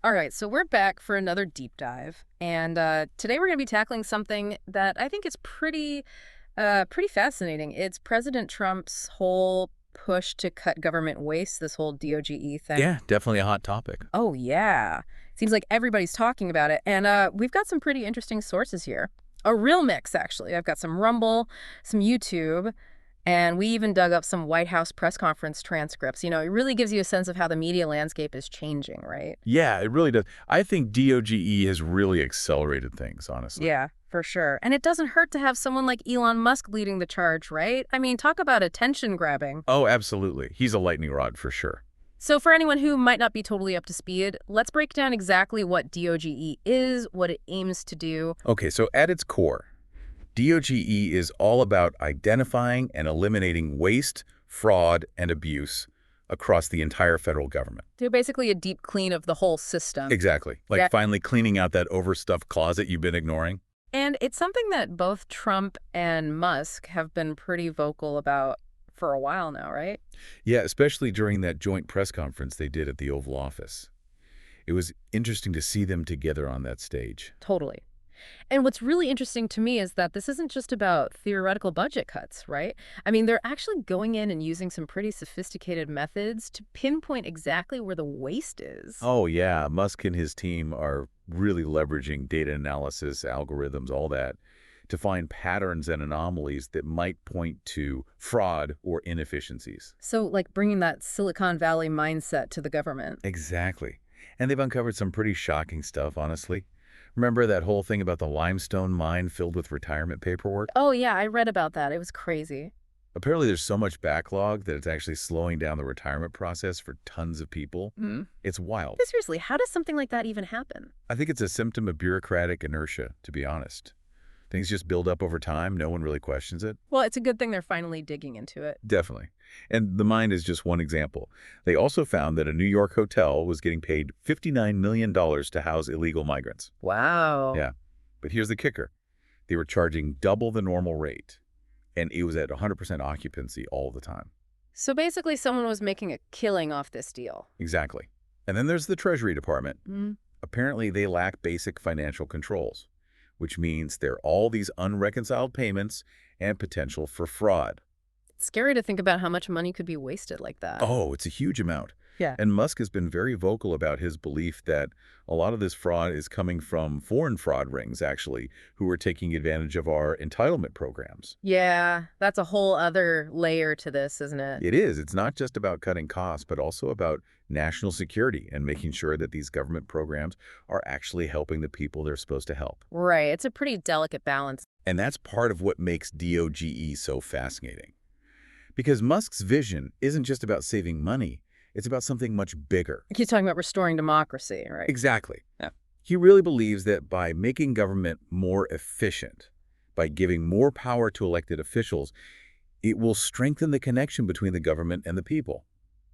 All right, so we're back for another deep dive, and today we're going to be tackling something that I think is pretty fascinating. It's President Trump's whole push to cut government waste, this whole DOGE thing. Yeah, definitely a hot topic. Oh yeah, seems like everybody's talking about it, and we've got some pretty interesting sources here. A real mix, actually. I've got some Rumble, some YouTube, and we even dug up some White House press conference transcripts. It really gives you a sense of how the media landscape is changing, right? Yeah, it really does. I think DOGE has really accelerated things, honestly. Yeah, for sure. And it doesn't hurt to have someone like Elon Musk leading the charge, right? I mean, talk about attention grabbing. Oh, absolutely. He's a lightning rod for sure. So for anyone who might not be totally up to speed, let's break down exactly what DOGE is, what it aims to do. Okay, so at its core, DOGE is all about identifying and eliminating waste, fraud, and abuse across the entire federal government. Do basically a deep clean of the whole system. Exactly. Like Yeah. finally cleaning out that overstuffed closet you've been ignoring. And it's something that both Trump and Musk have been pretty vocal about for a while now, right? Yeah, especially during that joint press conference they did at the Oval Office. It was interesting to see them together on that stage. Totally. And what's really interesting to me is that this isn't just about theoretical budget cuts, right? I mean, they're actually going in and using some pretty sophisticated methods to pinpoint exactly where the waste is. Oh, yeah. Musk and his team are really leveraging data analysis, algorithms, all that, to find patterns and anomalies that might point to fraud or inefficiencies. So, like bringing that Silicon Valley mindset to the government. Exactly. And they've uncovered some pretty shocking stuff, honestly. Remember that whole thing about the limestone mine filled with retirement paperwork? Oh, yeah, I read about that. It was crazy. Apparently, there's so much backlog that it's actually slowing down the retirement process for tons of people. Mm. It's wild. But seriously, how does something like that even happen? I think it's a symptom of bureaucratic inertia, to be honest. Things just build up over time. No one really questions it. Well, it's a good thing they're finally digging into it. Definitely. And the mine is just one example. They also found that a New York hotel was getting paid $59 million to house illegal migrants. Wow. Yeah. But here's the kicker. They were charging double the normal rate, and it was at 100% occupancy all the time. So basically, someone was making a killing off this deal. Exactly. And then there's the Treasury Department. Mm. Apparently, they lack basic financial controls, which means there are all these unreconciled payments and potential for fraud. It's scary to think about how much money could be wasted like that. Oh, it's a huge amount. Yeah. And Musk has been very vocal about his belief that a lot of this fraud is coming from foreign fraud rings, actually, who are taking advantage of our entitlement programs. Yeah, that's a whole other layer to this, isn't it? It is. It's not just about cutting costs, but also about national security and making sure that these government programs are actually helping the people they're supposed to help. Right. It's a pretty delicate balance. And that's part of what makes DOGE so fascinating. Because Musk's vision isn't just about saving money, it's about something much bigger. He's talking about restoring democracy, right? Exactly. Yeah. He really believes that by making government more efficient, by giving more power to elected officials, it will strengthen the connection between the government and the people,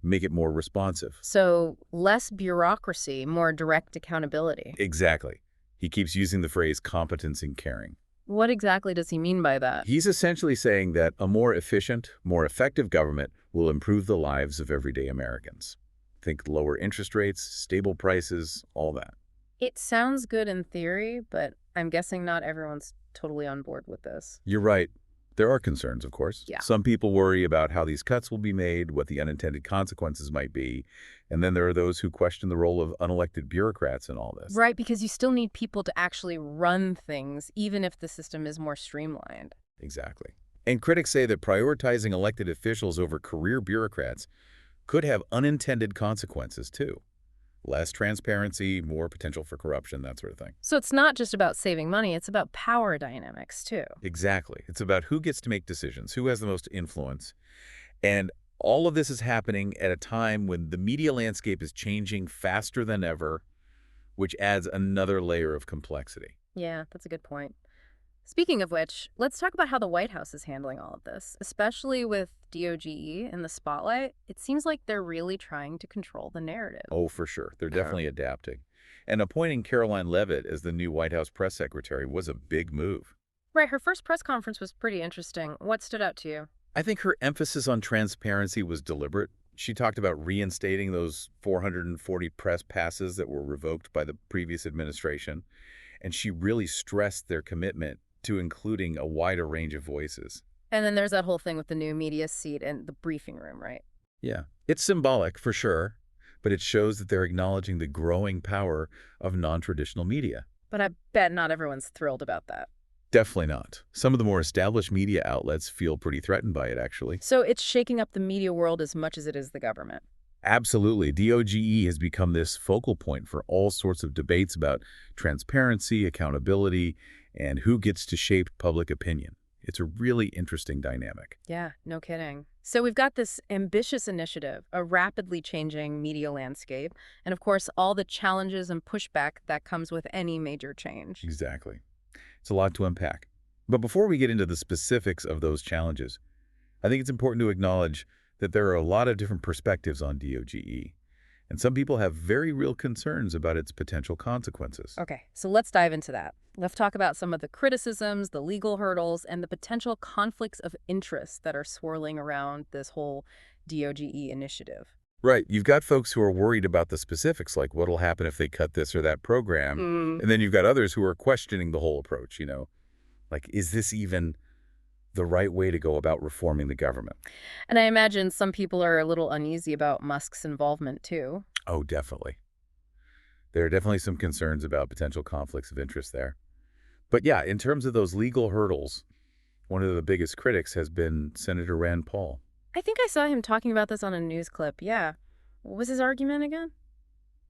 make it more responsive. So less bureaucracy, more direct accountability. Exactly. He keeps using the phrase competence in caring. What exactly does he mean by that? He's essentially saying that a more efficient, more effective government will improve the lives of everyday Americans. Think lower interest rates, stable prices, all that. It sounds good in theory, but I'm guessing not everyone's totally on board with this. You're right. There are concerns, of course. Yeah. Some people worry about how these cuts will be made, what the unintended consequences might be, and then there are those who question the role of unelected bureaucrats in all this. Right, because you still need people to actually run things, even if the system is more streamlined. Exactly. And critics say that prioritizing elected officials over career bureaucrats could have unintended consequences, too. Less transparency, more potential for corruption, that sort of thing. So it's not just about saving money, it's about power dynamics, too. Exactly. It's about who gets to make decisions, who has the most influence. And all of this is happening at a time when the media landscape is changing faster than ever, which adds another layer of complexity. Yeah, that's a good point. Speaking of which, let's talk about how the White House is handling all of this, especially with DOGE in the spotlight. It seems like they're really trying to control the narrative. Oh, for sure. They're definitely adapting. And appointing Caroline Leavitt as the new White House press secretary was a big move. Right, her first press conference was pretty interesting. What stood out to you? I think her emphasis on transparency was deliberate. She talked about reinstating those 440 press passes that were revoked by the previous administration, and she really stressed their commitment to including a wider range of voices. And then there's that whole thing with the new media seat and the briefing room, right? Yeah, it's symbolic for sure, but it shows that they're acknowledging the growing power of non-traditional media. But I bet not everyone's thrilled about that. Definitely not. Some of the more established media outlets feel pretty threatened by it, actually. So it's shaking up the media world as much as it is the government. Absolutely. DOGE has become this focal point for all sorts of debates about transparency, accountability, and who gets to shape public opinion. It's a really interesting dynamic. Yeah, no kidding. So we've got this ambitious initiative, a rapidly changing media landscape, and of course, all the challenges and pushback that comes with any major change. Exactly. It's a lot to unpack. But before we get into the specifics of those challenges, I think it's important to acknowledge that there are a lot of different perspectives on DOGE, and some people have very real concerns about its potential consequences. Okay, so let's dive into that. Let's talk about some of the criticisms, the legal hurdles, and the potential conflicts of interest that are swirling around this whole DOGE initiative. Right. You've got folks who are worried about the specifics, like what'll happen if they cut this or that program. And then you've got others who are questioning the whole approach, like, is this even the right way to go about reforming the government? And I imagine some people are a little uneasy about Musk's involvement, too. Oh, definitely. There are definitely some concerns about potential conflicts of interest there. But yeah, in terms of those legal hurdles, one of the biggest critics has been Senator Rand Paul. I think I saw him talking about this on a news clip, yeah. What was his argument again?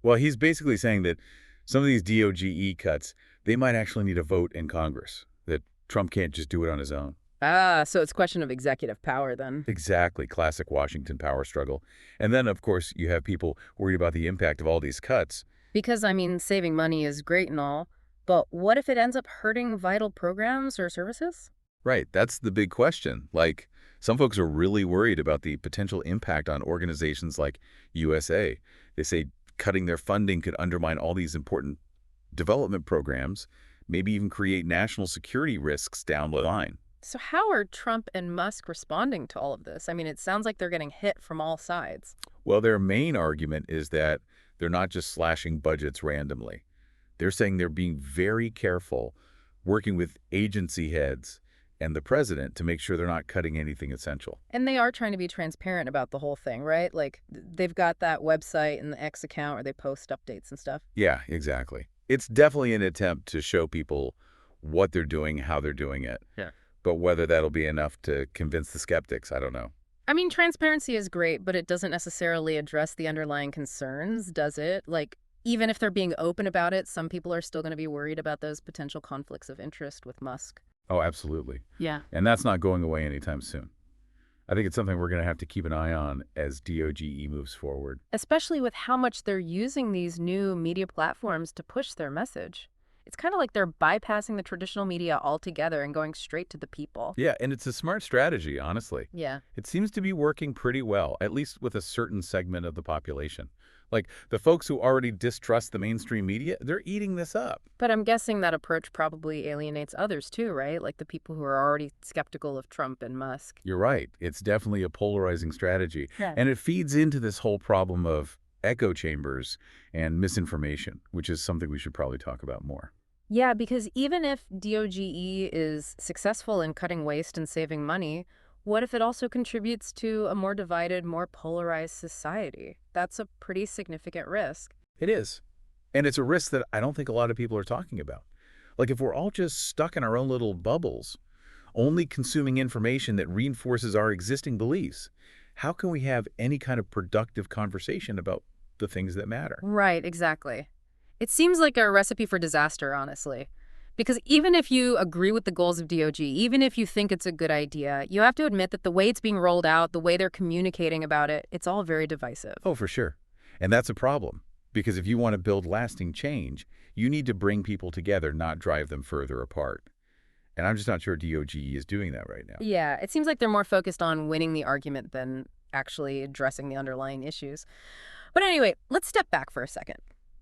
Well, he's basically saying that some of these DOGE cuts, they might actually need a vote in Congress, that Trump can't just do it on his own. Ah, so it's a question of executive power then. Exactly, classic Washington power struggle. And then, of course, you have people worried about the impact of all these cuts. Because, I mean, saving money is great and all, but what if it ends up hurting vital programs or services? Right, that's the big question. Like, some folks are really worried about the potential impact on organizations like USA. They say cutting their funding could undermine all these important development programs, maybe even create national security risks down the line. So how are Trump and Musk responding to all of this? I mean, it sounds like they're getting hit from all sides. Well, their main argument is that they're not just slashing budgets randomly. They're saying they're being very careful, working with agency heads and the president to make sure they're not cutting anything essential. And they are trying to be transparent about the whole thing, right? Like, they've got that website and the X account where they post updates and stuff. Yeah, exactly. It's definitely an attempt to show people what they're doing, how they're doing it. Yeah. But whether that'll be enough to convince the skeptics, I don't know. I mean, transparency is great, but it doesn't necessarily address the underlying concerns, does it? Like, even if they're being open about it, some people are still going to be worried about those potential conflicts of interest with Musk. Oh, absolutely. Yeah. And that's not going away anytime soon. I think it's something we're going to have to keep an eye on as DOGE moves forward. Especially with how much they're using these new media platforms to push their message. It's kind of like they're bypassing the traditional media altogether and going straight to the people. Yeah, and it's a smart strategy, honestly. Yeah. It seems to be working pretty well, at least with a certain segment of the population. Like, the folks who already distrust the mainstream media, they're eating this up. But I'm guessing that approach probably alienates others too, right? Like the people who are already skeptical of Trump and Musk. You're right. It's definitely a polarizing strategy. Yeah. And it feeds into this whole problem of echo chambers and misinformation, which is something we should probably talk about more. Yeah, because even if DOGE is successful in cutting waste and saving money, what if it also contributes to a more divided, more polarized society? That's a pretty significant risk. It is. And it's a risk that I don't think a lot of people are talking about. Like, if we're all just stuck in our own little bubbles, only consuming information that reinforces our existing beliefs, how can we have any kind of productive conversation about the things that matter? Right, exactly. It seems like a recipe for disaster, honestly. Because even if you agree with the goals of DOG, even if you think it's a good idea, you have to admit that the way it's being rolled out, the way they're communicating about it, it's all very divisive. Oh, for sure. And that's a problem. Because if you want to build lasting change, you need to bring people together, not drive them further apart. And I'm just not sure DOGE is doing that right now. Yeah, it seems like they're more focused on winning the argument than actually addressing the underlying issues. But anyway, let's step back for a second.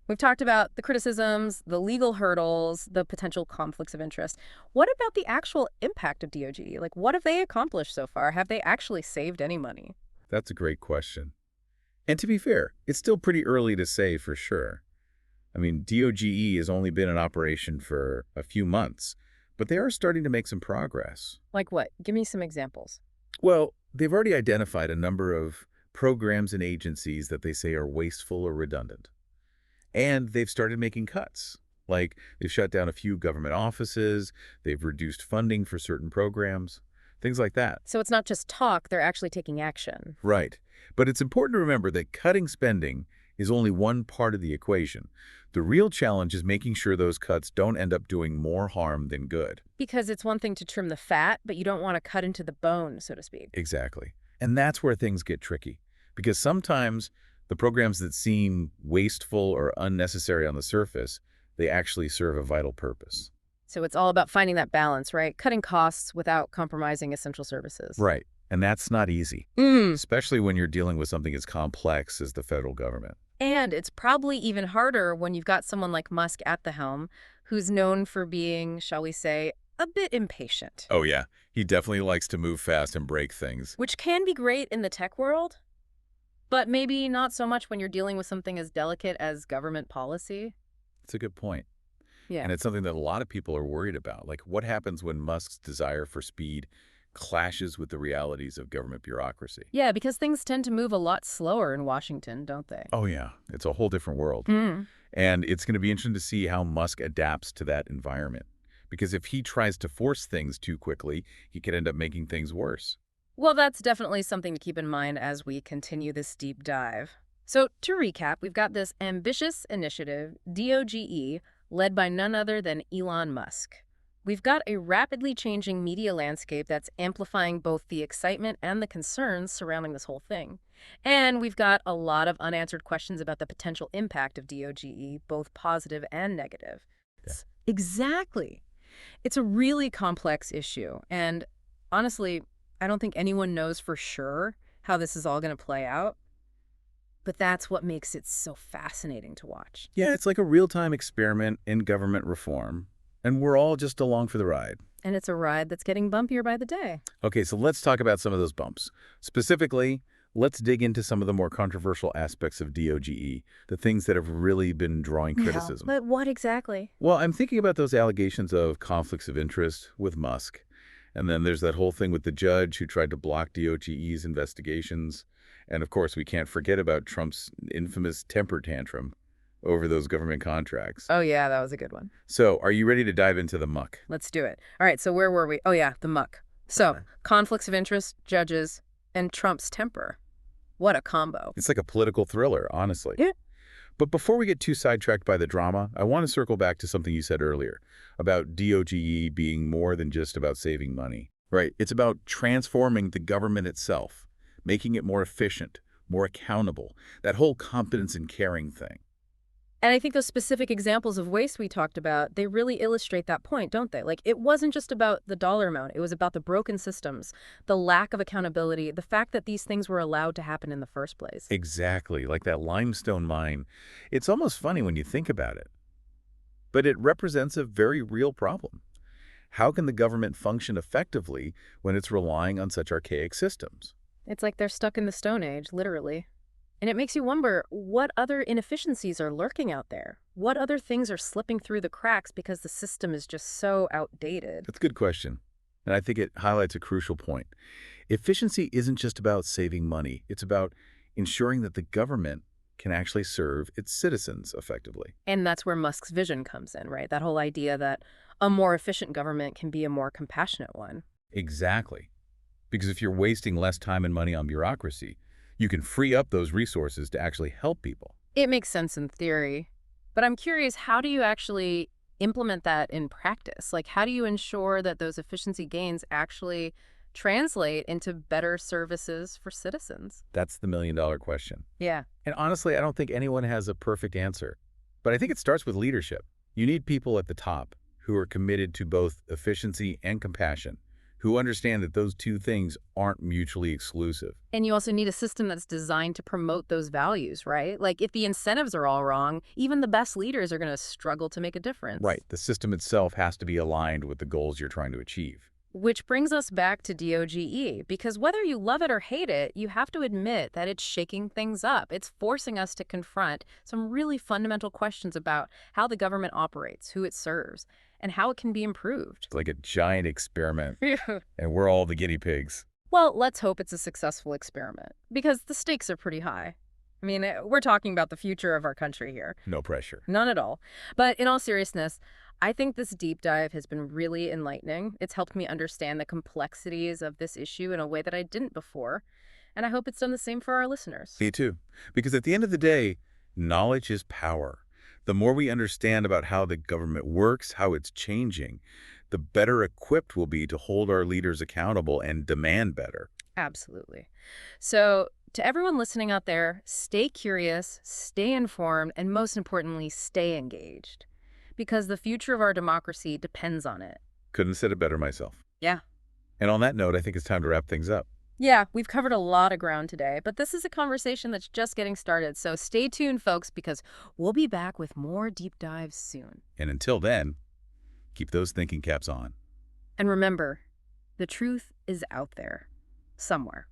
We've talked about the criticisms, the legal hurdles, the potential conflicts of interest. What about the actual impact of DOGE? Like, what have they accomplished so far? Have they actually saved any money? That's a great question. And to be fair, it's still pretty early to say for sure. I mean, DOGE has only been in operation for a few months, but they are starting to make some progress. Like what? Give me some examples. Well, they've already identified a number of programs and agencies that they say are wasteful or redundant. And they've started making cuts. Like, they've shut down a few government offices, they've reduced funding for certain programs, things like that. So it's not just talk, they're actually taking action. Right. But it's important to remember that cutting spending is only one part of the equation. The real challenge is making sure those cuts don't end up doing more harm than good. Because it's one thing to trim the fat, but you don't want to cut into the bone, so to speak. Exactly. And that's where things get tricky. Because sometimes the programs that seem wasteful or unnecessary on the surface, they actually serve a vital purpose. So it's all about finding that balance, right? Cutting costs without compromising essential services. Right. And that's not easy, especially when you're dealing with something as complex as the federal government. And it's probably even harder when you've got someone like Musk at the helm, who's known for being, shall we say, a bit impatient. Oh, yeah. He definitely likes to move fast and break things. Which can be great in the tech world, but maybe not so much when you're dealing with something as delicate as government policy. It's a good point. Yeah. And it's something that a lot of people are worried about. Like, what happens when Musk's desire for speed clashes with the realities of government bureaucracy? Yeah, because things tend to move a lot slower in Washington, don't they? Oh, yeah. It's a whole different world. And it's going to be interesting to see how Musk adapts to that environment. Because if he tries to force things too quickly, he could end up making things worse. Well, that's definitely something to keep in mind as we continue this deep dive. So to recap, we've got this ambitious initiative, DOGE, led by none other than Elon Musk. We've got a rapidly changing media landscape that's amplifying both the excitement and the concerns surrounding this whole thing. And we've got a lot of unanswered questions about the potential impact of DOGE, both positive and negative. Yeah. Exactly. It's a really complex issue. And honestly, I don't think anyone knows for sure how this is all going to play out. But that's what makes it so fascinating to watch. Yeah, it's like a real-time experiment in government reform. And we're all just along for the ride. And it's a ride that's getting bumpier by the day. Okay, so let's talk about some of those bumps. Specifically, let's dig into some of the more controversial aspects of DOGE, the things that have really been drawing criticism. But what exactly? Well, I'm thinking about those allegations of conflicts of interest with Musk. And then there's that whole thing with the judge who tried to block DOGE's investigations. And of course, we can't forget about Trump's infamous temper tantrum over those government contracts. Oh, yeah, that was a good one. So, are you ready to dive into the muck? Let's do it. All right, so where were we? Oh, yeah, the muck. So, conflicts of interest, judges, and Trump's temper. What a combo. It's like a political thriller, honestly. Yeah. But before we get too sidetracked by the drama, I want to circle back to something you said earlier about DOGE being more than just about saving money. Right. It's about transforming the government itself, making it more efficient, more accountable, that whole competence and caring thing. And I think those specific examples of waste we talked about, they really illustrate that point, don't they? Like, it wasn't just about the dollar amount. It was about the broken systems, the lack of accountability, the fact that these things were allowed to happen in the first place. Exactly, like that limestone mine. It's almost funny when you think about it. But it represents a very real problem. How can the government function effectively when it's relying on such archaic systems? It's like they're stuck in the Stone Age, literally. And it makes you wonder, what other inefficiencies are lurking out there? What other things are slipping through the cracks because the system is just so outdated? That's a good question. And I think it highlights a crucial point. Efficiency isn't just about saving money. It's about ensuring that the government can actually serve its citizens effectively. And that's where Musk's vision comes in, right? That whole idea that a more efficient government can be a more compassionate one. Exactly. Because if you're wasting less time and money on bureaucracy, you can free up those resources to actually help people. It makes sense in theory, but I'm curious, how do you actually implement that in practice? Like, how do you ensure that those efficiency gains actually translate into better services for citizens? That's the million-dollar question. Yeah. And honestly, I don't think anyone has a perfect answer. But I think it starts with leadership. You need people at the top who are committed to both efficiency and compassion, who understand that those two things aren't mutually exclusive. And you also need a system that's designed to promote those values, right? Like, if the incentives are all wrong, even the best leaders are going to struggle to make a difference. Right. The system itself has to be aligned with the goals you're trying to achieve. Which brings us back to DOGE, because whether you love it or hate it, you have to admit that it's shaking things up. It's forcing us to confront some really fundamental questions about how the government operates, who it serves, and how it can be improved. It's like a giant experiment, and we're all the guinea pigs. Well, let's hope it's a successful experiment, because the stakes are pretty high. I mean, we're talking about the future of our country here. No pressure. None at all. But in all seriousness, I think this deep dive has been really enlightening. It's helped me understand the complexities of this issue in a way that I didn't before. And I hope it's done the same for our listeners. Me too. Because at the end of the day, knowledge is power. The more we understand about how the government works, how it's changing, the better equipped we'll be to hold our leaders accountable and demand better. Absolutely. So, to everyone listening out there, stay curious, stay informed, and most importantly, stay engaged. Because the future of our democracy depends on it. Couldn't have said it better myself. Yeah. And on that note, I think it's time to wrap things up. Yeah, we've covered a lot of ground today, but this is a conversation that's just getting started. So stay tuned, folks, because we'll be back with more deep dives soon. And until then, keep those thinking caps on. And remember, the truth is out there somewhere.